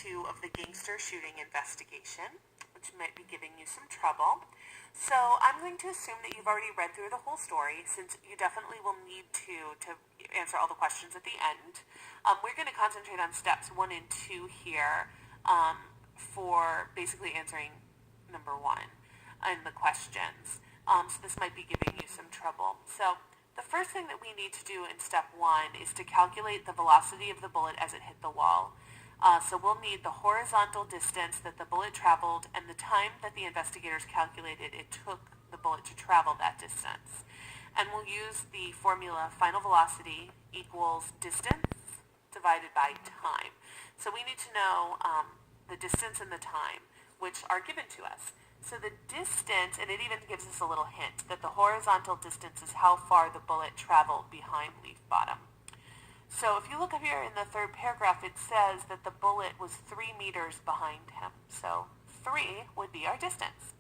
2 of the gangster shooting investigation, which might be giving you some trouble. So I'm going to assume that you've already read through the whole story, since you definitely will need to answer all the questions at the end. We're going to concentrate on steps 1 and 2 here for basically answering number 1 and the questions. So this might be giving you some trouble. So the first thing that we need to do in step 1 is to calculate the velocity of the bullet as it hit the wall. So we'll need the horizontal distance that the bullet traveled and the time that the investigators calculated it took the bullet to travel that distance. And we'll use the formula final velocity equals distance divided by time. So we need to know the distance and the time, which are given to us. So the distance, and it even gives us a little hint, that the horizontal distance is how far the bullet traveled behind leaf bottom. So if you look up here in the 3rd paragraph, it says that the bullet was 3 meters behind him. So 3 would be our distance.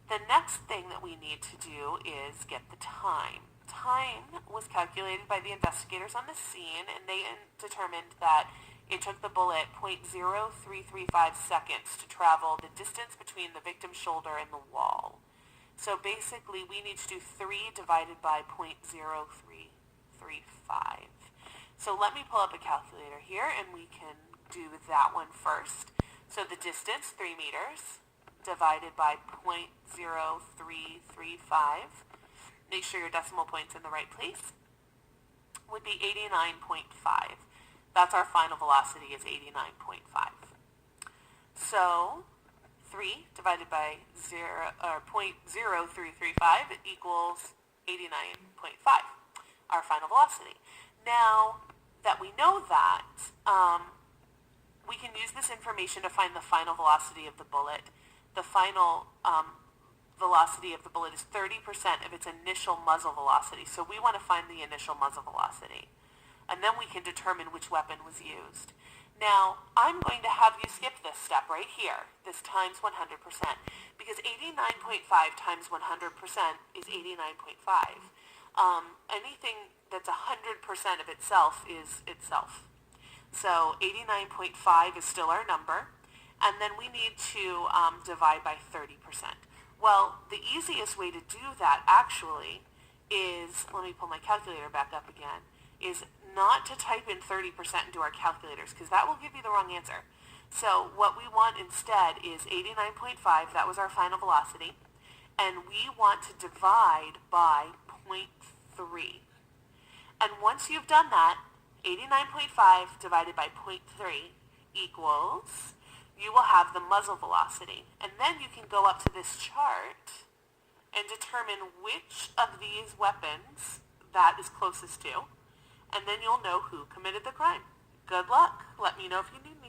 The next thing that we need to do is get the time. Time was calculated by the investigators on the scene, and they determined that it took the bullet 0.0335 seconds to travel the distance between the victim's shoulder and the wall. So basically, we need to do 3 divided by 0.0335. So let me pull up a calculator here, and we can do that one first. So the distance, 3 meters, divided by 0.0335, make sure your decimal point's in the right place, would be 89.5. That's our final velocity, is 89.5. So 3 divided by 0.0335 equals 89.5, our final velocity. Now that we know that, we can use this information to find the final velocity of the bullet. The final velocity of the bullet is 30% of its initial muzzle velocity. So we want to find the initial muzzle velocity. And then we can determine which weapon was used. Now, I'm going to have you skip this step right here, this times 100%, because 89.5 times 100% is 89.5. Anything that's 100% of itself is itself. So 89.5 is still our number, and then we need to divide by 30%. Well, the easiest way to do that actually is, let me pull my calculator back up again, is not to type in 30% into our calculators, because that will give you the wrong answer. So what we want instead is 89.5, that was our final velocity, and we want to divide by 0.3. And once you've done that, 89.5 divided by 0.3 equals, you will have the muzzle velocity. And then you can go up to this chart and determine which of these weapons that is closest to, and then you'll know who committed the crime. Good luck. Let me know if you need me.